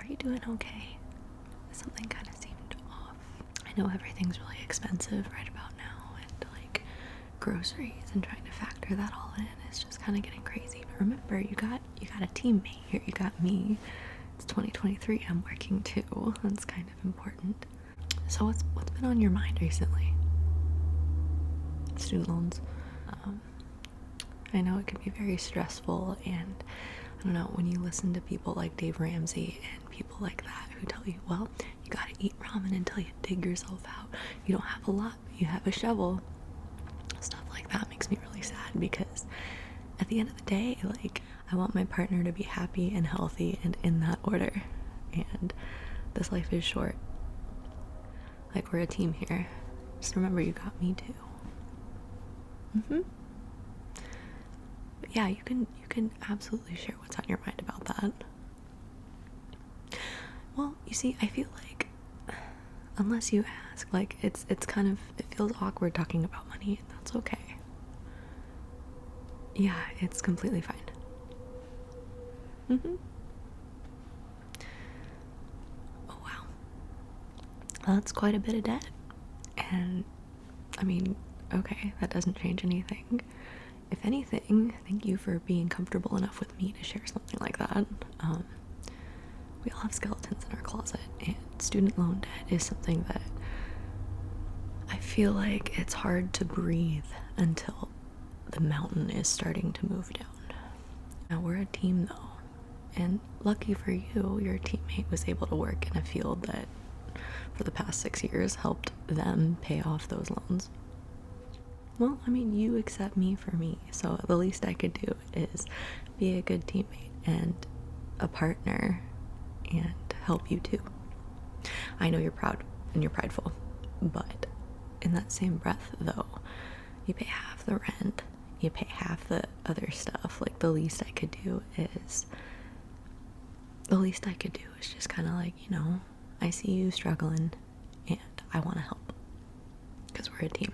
you doing okay? Something kind of seemed off. I know everything's really expensive right about now, and like groceries and trying to factor that all in is just kind of getting crazy. But remember, you got a teammate here. You got me. It's 2023. I'm working too. That's kind of important. So what's been on your mind recently? Student loans. I know it can be very stressful, and I don't know, when you listen to people like Dave Ramsey and people like that who tell you, well, you gotta eat ramen until you dig yourself out. You don't have a lot, but you have a shovel. Stuff like that makes me really sad, because at the end of the day, like, I want my partner to be happy and healthy and in that order. And this life is short. Like, we're a team here. Just remember, you got me too. But yeah, you can absolutely share what's on your mind about that. Well, you see, I feel like unless you ask, like, it's kind of, it feels awkward talking about money, and that's okay. Yeah, it's completely fine. Oh wow, that's quite a bit of debt. And I mean, okay, that doesn't change anything. If anything, thank you for being comfortable enough with me to share something like that. We all have skeletons in our closet, and student loan debt is something that I feel like it's hard to breathe until the mountain is starting to move down. Now, we're a team though, and lucky for you, your teammate was able to work in a field that for the past 6 years helped them pay off those loans. Well, I mean, you accept me for me, so the least I could do is be a good teammate and a partner and help you too. I know you're proud and you're prideful, but in that same breath though, you pay half the rent, you pay half the other stuff. Like, the least I could do is just kind of like, you know, I see you struggling and I want to help, because we're a team.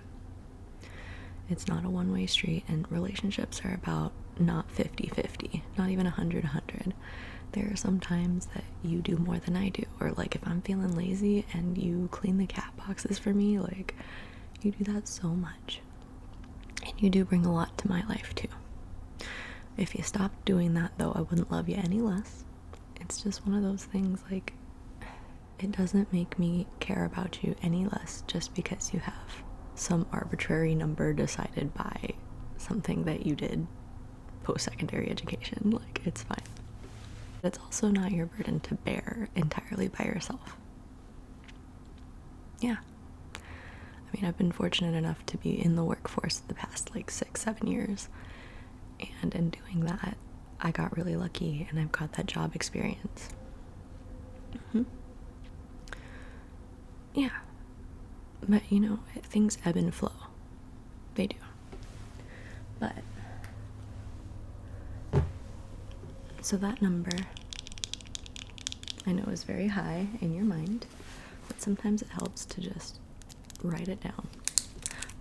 It's not a one-way street, and relationships are about not 50-50, not even 100-100. There are some times that you do more than I do, or like if I'm feeling lazy and you clean the cat boxes for me, like, you do that so much. And you do bring a lot to my life too. If you stopped doing that though, I wouldn't love you any less. It's just one of those things, like, it doesn't make me care about you any less just because you have some arbitrary number decided by something that you did post-secondary education. Like, it's fine. It's also not your burden to bear entirely by yourself. Yeah. I mean, I've been fortunate enough to be in the workforce the past like 6-7 years, and in doing that, I got really lucky and I've got that job experience. Yeah. But you know, things ebb and flow. They do. But so that number, I know, is very high in your mind, but sometimes it helps to just write it down.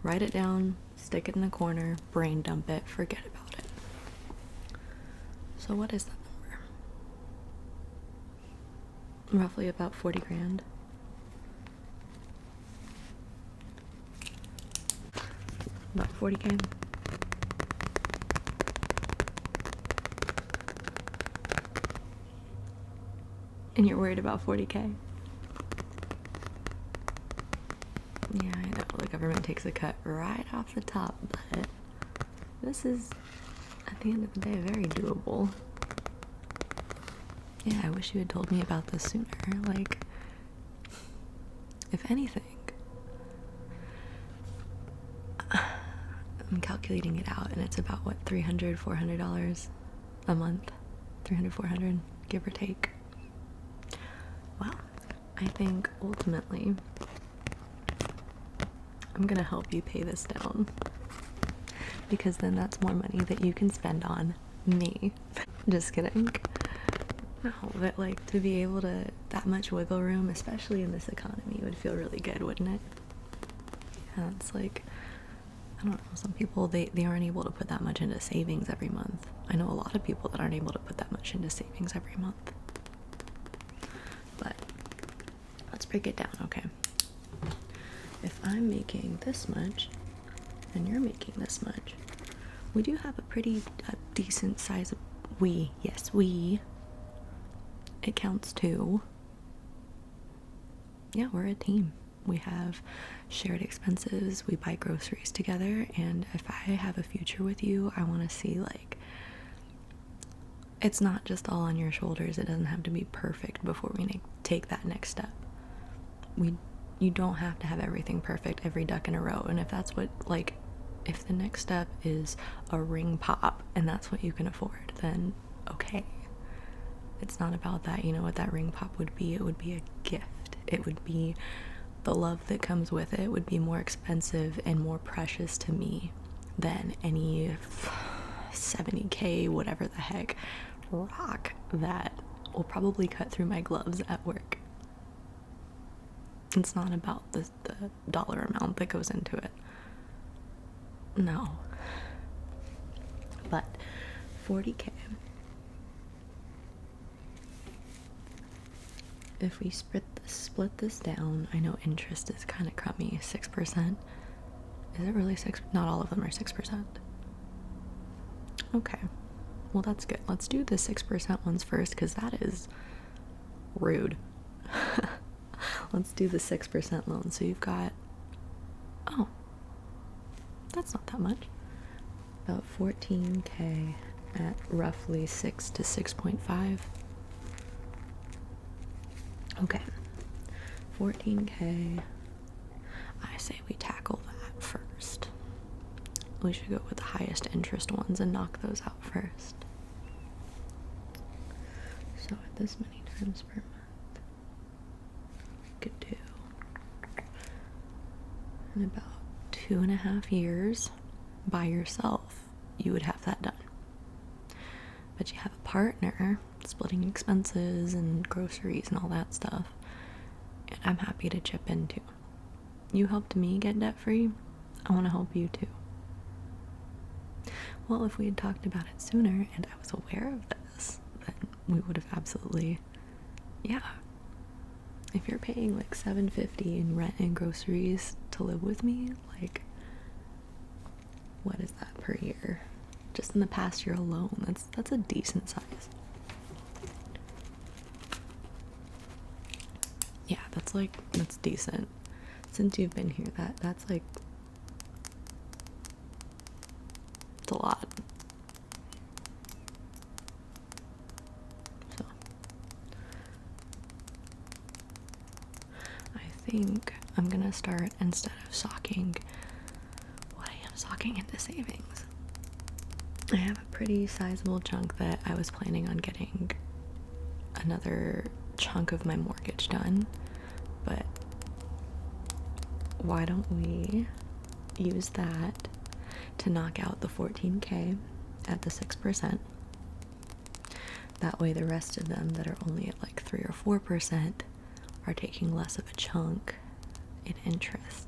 Write it down, stick it in a corner, brain dump it, forget about it. So what is that number? Roughly about 40 grand. About 40K. And you're worried about 40K? Yeah, I know, the government takes a cut right off the top, but this is, at the end of the day, very doable. Yeah, I wish you had told me about this sooner. Like, if anything, I'm calculating it out, and it's about, what, $300, $400 a month? $300, $400, give or take. Well, I think ultimately I'm gonna help you pay this down, because then that's more money that you can spend on me. Just kidding. No, but like, to be able to, that much wiggle room, especially in this economy, would feel really good, wouldn't it? Yeah, it's like, I don't know, some people, they aren't able to put that much into savings every month. I know a lot of people that aren't able to put that much into savings every month. break it down, okay? If I'm making this much and you're making this much, we do have a pretty decent size of we. It counts too. Yeah, we're a team. We have shared expenses, we buy groceries together, and if I have a future with you, I want to see, like, it's not just all on your shoulders. It doesn't have to be perfect before we take that next step. You don't have to have everything perfect, every duck in a row. And if that's what, like, if the next step is a ring pop and that's what you can afford, then okay. It's not about that. You know what that ring pop would be? It would be a gift. It would be the love that comes with it would be more expensive and more precious to me than any 70K, whatever the heck, rock that will probably cut through my gloves at work. It's not about the dollar amount that goes into it. No. But 40K. If we split this down, I know interest is kind of crummy. 6%. Is it really 6? Not all of them are 6%. Okay. Well, that's good. Let's do the 6% ones first, because that is rude. Let's do the 6% loan. So you've got, oh, that's not that much. About 14K at roughly 6 to 6.5. Okay, 14K. I say we tackle that first. We should go with the highest interest ones and knock those out first. So at this many times per month, we could do in about 2.5 years by yourself, you would have that done. But you have a partner splitting expenses and groceries and all that stuff, and I'm happy to chip in too. You helped me get debt free, I want to help you too. Well, if we had talked about it sooner and I was aware of this, then we would have absolutely, yeah. If you're paying like $750 in rent and groceries to live with me, like, what is that per year? Just in the past year alone, that's a decent size. Yeah, that's decent. Since you've been here, that's like, it's a lot. So I think I'm gonna start, instead of socking what I am socking into savings, I have a pretty sizable chunk that I was planning on getting another chunk of my mortgage done, but why don't we use that to knock out the 14K at the 6%? That way the rest of them that are only at like 3 or 4% are taking less of a chunk in interest.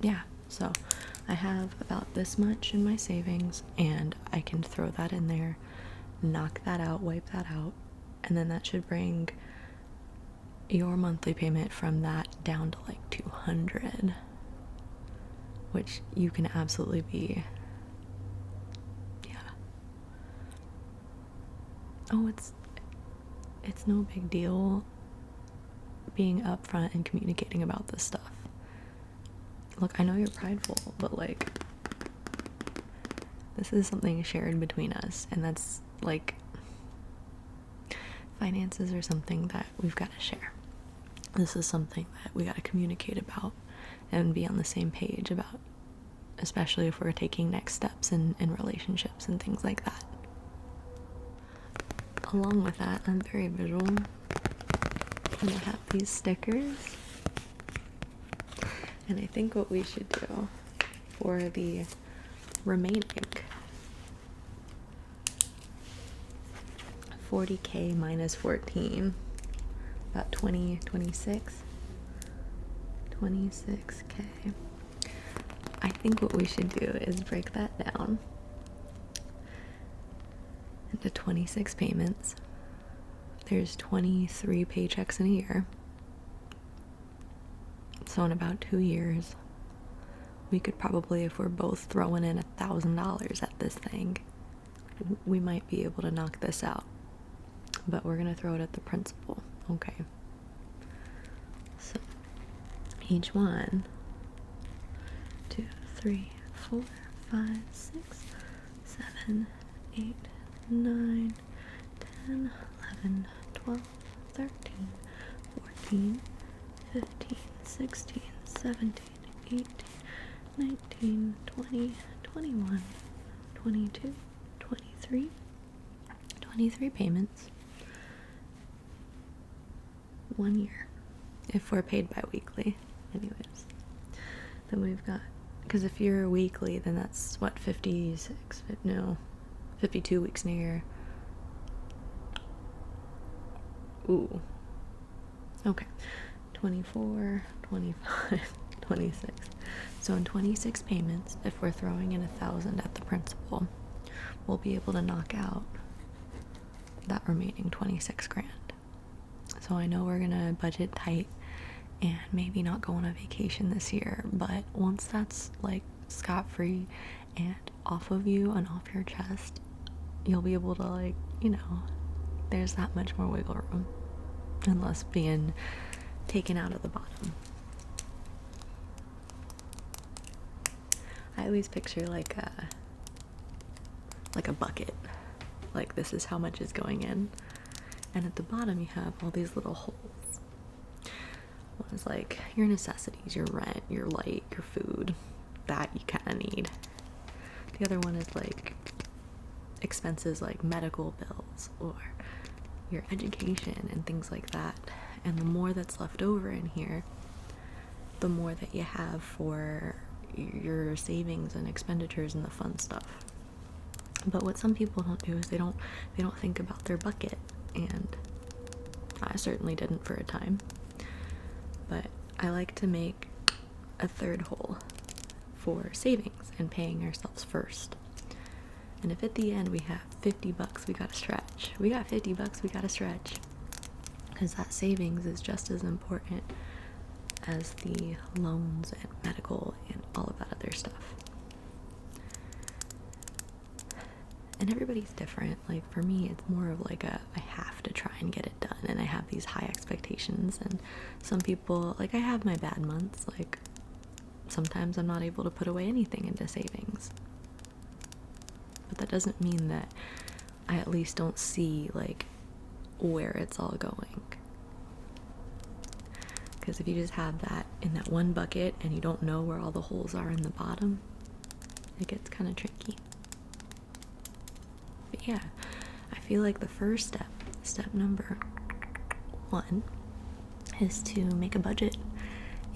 Yeah, so I have about this much in my savings, and I can throw that in there, knock that out, wipe that out, and then that should bring your monthly payment from that down to like 200, which you can absolutely be, yeah. Oh, it's no big deal being upfront and communicating about this stuff. Look, I know you're prideful, but like, this is something shared between us, and that's like, finances are something that we've got to share. This is something that we got to communicate about and be on the same page about, especially if we're taking next steps in relationships and things like that. Along with that, I'm very visual, and I have these stickers, and I think what we should do for the remaining 40K minus 14, about 26K. I think what we should do is break that down into 26 payments. there's 23 paychecks in a year. So in about 2 years, we could probably, if we're both throwing in $1,000 at this thing, we might be able to knock this out. But we're gonna throw it at the principal. Okay. So each one, 2, 3, 4, 5, 6, 7, 8, 9, 10, 11, 12, 13, 14, 15, 16, 17, 18, 19, 20, 21, 22, 23, 23 payments. 1 year. If we're paid bi-weekly. Anyways. Then we've got, because if you're weekly, then that's what, 52 weeks in a year. Ooh. Okay. 24, 25, 26. So in 26 payments, if we're throwing in $1,000 at the principal, we'll be able to knock out that remaining 26 grand. So I know we're gonna budget tight and maybe not go on a vacation this year, but once that's like scot-free and off of you and off your chest, you'll be able to, like, you know, there's that much more wiggle room and less being taken out of the bottom. I always picture like a bucket. Like, this is how much is going in. And at the bottom you have all these little holes. One is like your necessities, your rent, your light, your food, that you kind of need. The other one is like expenses like medical bills or your education and things like that. And the more that's left over in here, the more that you have for your savings and expenditures and the fun stuff. But what some people don't do is they don't think about their bucket, and I certainly didn't for a time. But I like to make a third hole for savings and paying ourselves first. And if at the end we have $50 we gotta stretch, we got $50 we gotta stretch, because that savings is just as important as the loans and medical and all of that other stuff. And everybody's different. Like, for me, it's more of like I have to try and get it done, and I have these high expectations. And some people, like, I have my bad months. Like, sometimes I'm not able to put away anything into savings. But that doesn't mean that I at least don't see, like, where it's all going. Because if you just have that in that one bucket and you don't know where all the holes are in the bottom, it gets kind of tricky. But yeah, I feel like the first step number 1, is to make a budget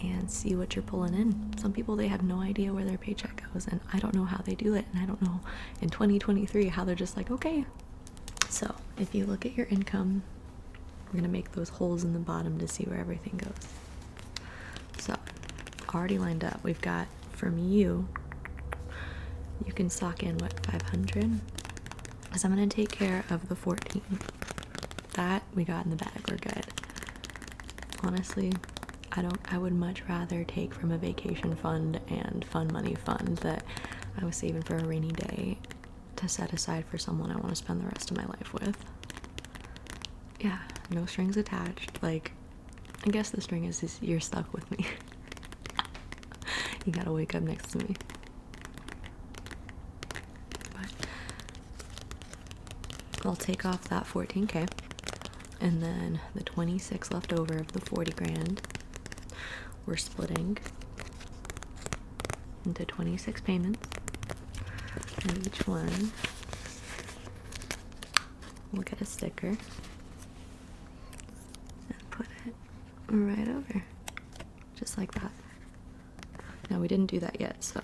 and see what you're pulling in. Some people, they have no idea where their paycheck goes, and I don't know how they do it, and I don't know in 2023 how they're just like, okay. So if you look at your income, we're gonna make those holes in the bottom to see where everything goes. So already lined up, we've got, from you can sock in what, 500, because I'm gonna take care of the 14. That we got in the bag, we're good. Honestly, I would much rather take from a vacation fund and fun money fund that I was saving for a rainy day to set aside for someone I want to spend the rest of my life with. Yeah, no strings attached. Like, I guess the string is you're stuck with me. You gotta wake up next to me. But I'll take off that 14K, and then the 26 left over of the 40 grand, we're splitting into 26 payments, and each one will get a sticker and put it right over, just like that. Now, we didn't do that yet, so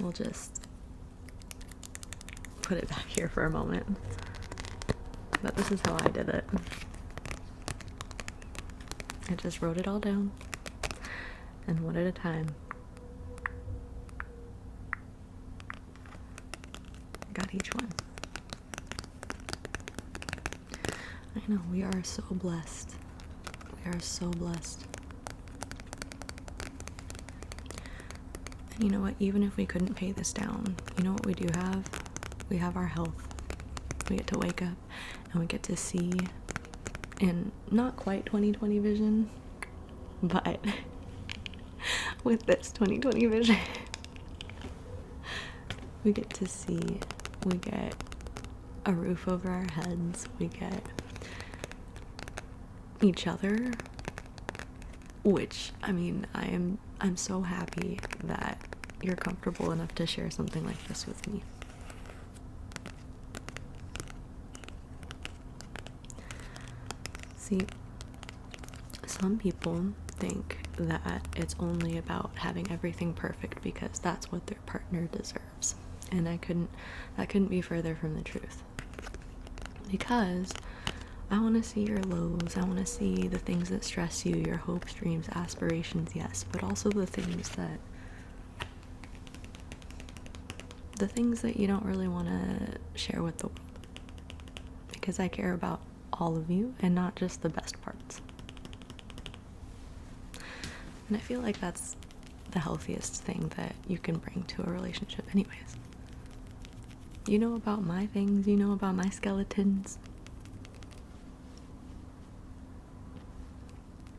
we'll just put it back here for a moment. But this is how I did it. I just wrote it all down, and one at a time. each one. I know, we are so blessed. We are so blessed. And you know what? Even if we couldn't pay this down, you know what we do have? We have our health. We get to wake up and we get to see in not quite 2020 vision, but with this 2020 vision, we get to see, we get a roof over our heads, we get each other, which, I mean, I'm so happy that you're comfortable enough to share something like this with me. See, some people think that it's only about having everything perfect because that's what their partner deserves. And that couldn't be further from the truth. Because I want to see your lows, I want to see the things that stress you, your hopes, dreams, aspirations, yes, but also the things that you don't really want to share with the world. Because I care about all of you and not just the best parts. And I feel like that's the healthiest thing that you can bring to a relationship anyways. You know about my things, you know about my skeletons.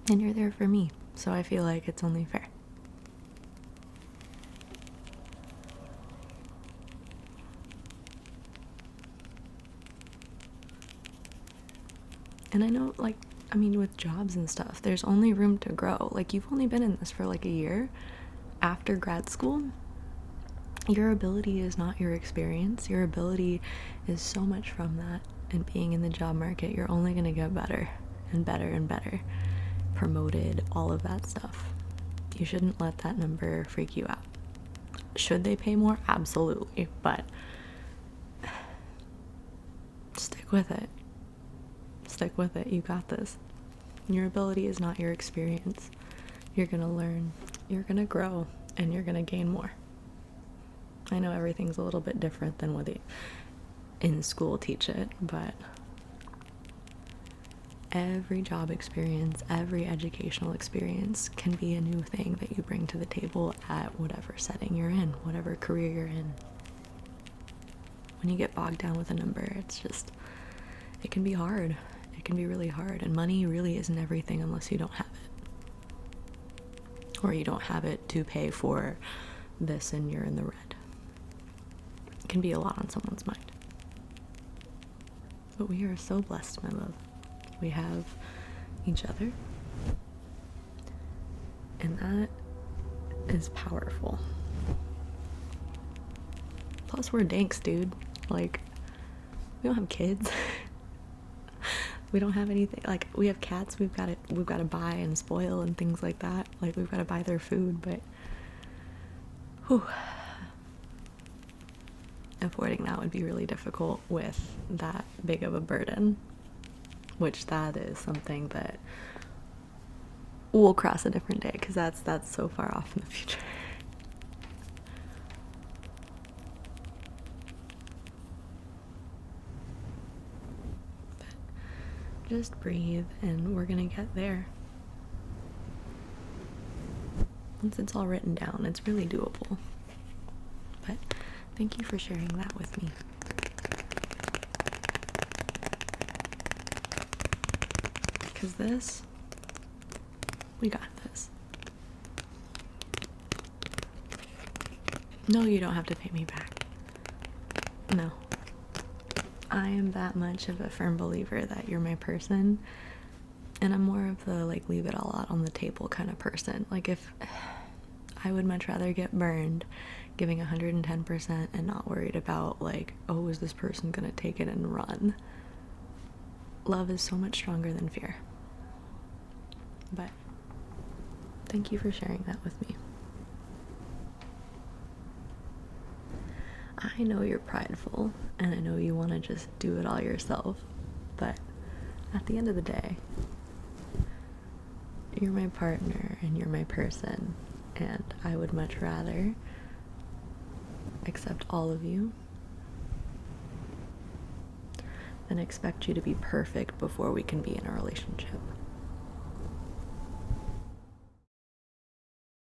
And you're there for me, so I feel like it's only fair. And I know, like, I mean, with jobs and stuff, there's only room to grow. Like, you've only been in this for like a year. After grad school, your ability is not your experience. Your ability is so much from that. And being in the job market, you're only going to get better and better and better. Promoted, all of that stuff. You shouldn't let that number freak you out. Should they pay more? Absolutely. But stick with it. Stick with it. You got this. Your ability is not your experience. You're gonna learn, you're gonna grow, and you're gonna gain more. I know everything's a little bit different than what they in school teach it, but every job experience, every educational experience can be a new thing that you bring to the table at whatever setting you're in, whatever career you're in. When you get bogged down with a number, it's just, it can be hard. It can be really hard, and money really isn't everything unless you don't have it. Or you don't have it to pay for this and you're in the red. It can be a lot on someone's mind. But we are so blessed, my love. We have each other. And that is powerful. Plus, we're danks, dude. Like, we don't have kids. We don't have anything. Like, we have cats. We've got to buy and spoil and things like that. Like, we've got to buy their food, but whew, avoiding that would be really difficult with that big of a burden. Which that is something that we'll cross a different day, because that's so far off in the future. Just breathe, and we're gonna get there. Once it's all written down, it's really doable. But thank you for sharing that with me. Because we got this. No, you don't have to pay me back. No. I am that much of a firm believer that you're my person, and I'm more of the, like, leave it all out on the table kind of person. Like, if I would much rather get burned giving 110% and not worried about, like, oh, is this person gonna take it and run? Love is so much stronger than fear. But thank you for sharing that with me. I know you're prideful, and I know you want to just do it all yourself, but at the end of the day, you're my partner and you're my person, and I would much rather accept all of you then expect you to be perfect before we can be in a relationship.